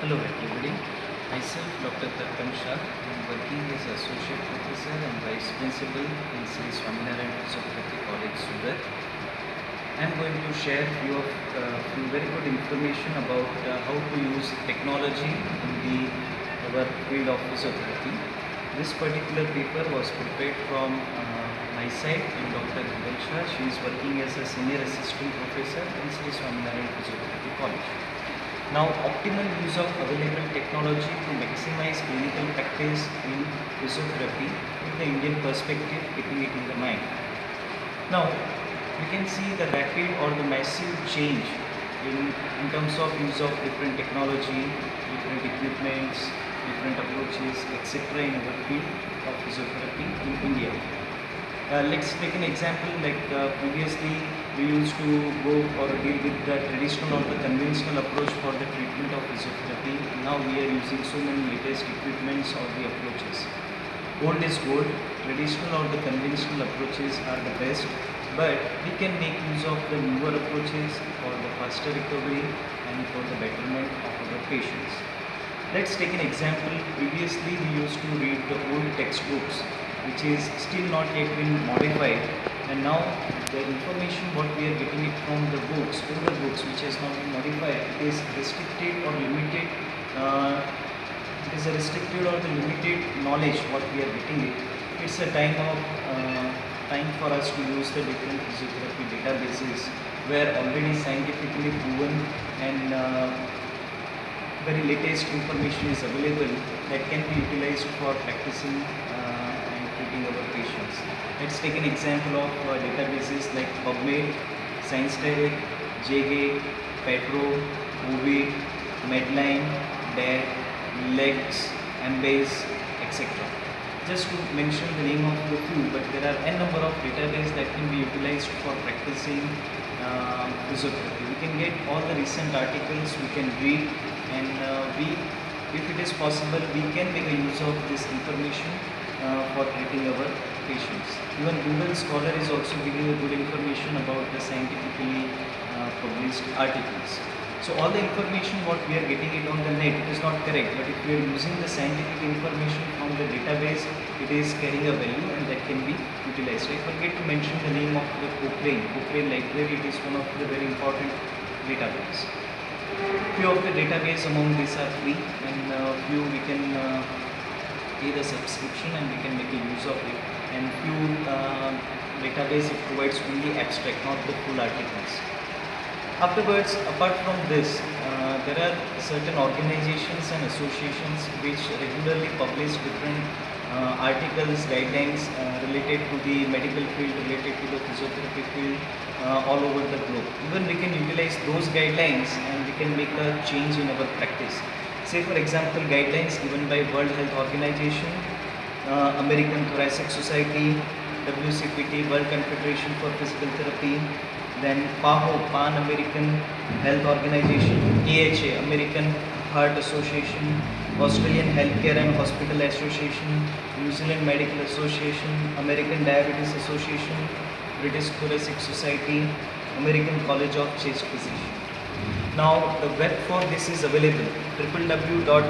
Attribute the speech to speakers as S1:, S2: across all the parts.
S1: Hello everybody, myself Dr. Tarkan Shah. I am working as Associate Professor and Vice Principal in Sri Swaminarayan Physiotherapy College, Surat. I am going to share few very good information about how to use technology in our field of physiotherapy. This particular paper was prepared from my side and Dr. Hindal Shah. She is working as a Senior Assistant Professor in Sri Swaminarayan Physiotherapy College. Now, optimal use of available technology to maximize clinical practice in physiotherapy in the Indian perspective, keeping it in the mind. Now, we can see the rapid or the massive change in terms of use of different technology, different equipments, different approaches, etc. in our field of physiotherapy in India. Let's take an example previously we used to go or deal with the traditional or the conventional approach for the treatment of physiotherapy. Now we are using so many latest equipments or the approaches. Old is gold, traditional or the conventional approaches are the best, but we can make use of the newer approaches for the faster recovery and for the betterment of our patients. Let's take an example. Previously we used to read the old textbooks which is still not yet been modified, and now the information what we are getting it from the books, older books which has not been modified, it is restricted or limited, it is a restricted or the limited knowledge what we are getting it. It's a time for us to use the different physiotherapy databases where already scientifically proven and very latest information is available that can be utilized for practicing and treating our patients. Let's take an example of databases like PubMed, Science Direct, JGate, Petro, Ovid, Medline, DAD, Lex, Embase, etc. Just to mention the name of the few, but there are n number of databases that can be utilized for practicing physiotherapy. We can get all the recent articles, we can read, and if it is possible, we can make a use of this information for treating our patients. Even Google Scholar is also giving a good information about the scientifically published articles. So all the information what we are getting it on the net, it is not correct, but if we are using the scientific information from the database, it is carrying a value and that can be utilized. I forget to mention the name of the Cochrane library. It is one of the very important database. Few of the database among these are free, and few we can pay the subscription and we can make a use of it, and few database it provides only abstract, not the full articles. Afterwards, apart from this, there are certain organizations and associations which regularly publish different articles, guidelines related to the medical field, related to the physiotherapy field all over the globe. Even we can utilize those guidelines and we can make a change in our practice. Say for example, guidelines given by World Health Organization, American Thoracic Society, WCPT, World Confederation for Physical Therapy, then PAHO, Pan American Health Organization, AHA, American Heart Association, Australian Healthcare and Hospital Association, New Zealand Medical Association, American Diabetes Association, British Thoracic Society, American College of Chest Physicians. Now the web for this is available: www.who.int,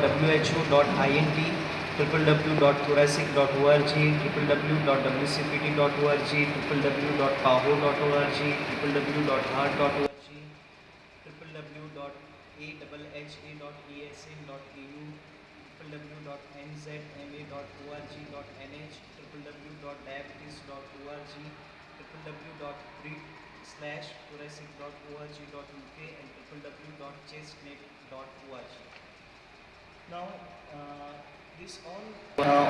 S1: www.thoracic.org, www.wcpt.org, www.paho.org, www.heart.org, www.ahha.esa.eu, www.nzma.org.nh, www.diabetes.org, www.breed/thoracic.org.uk, and www.chestnet.org. Now, these all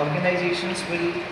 S1: organizations will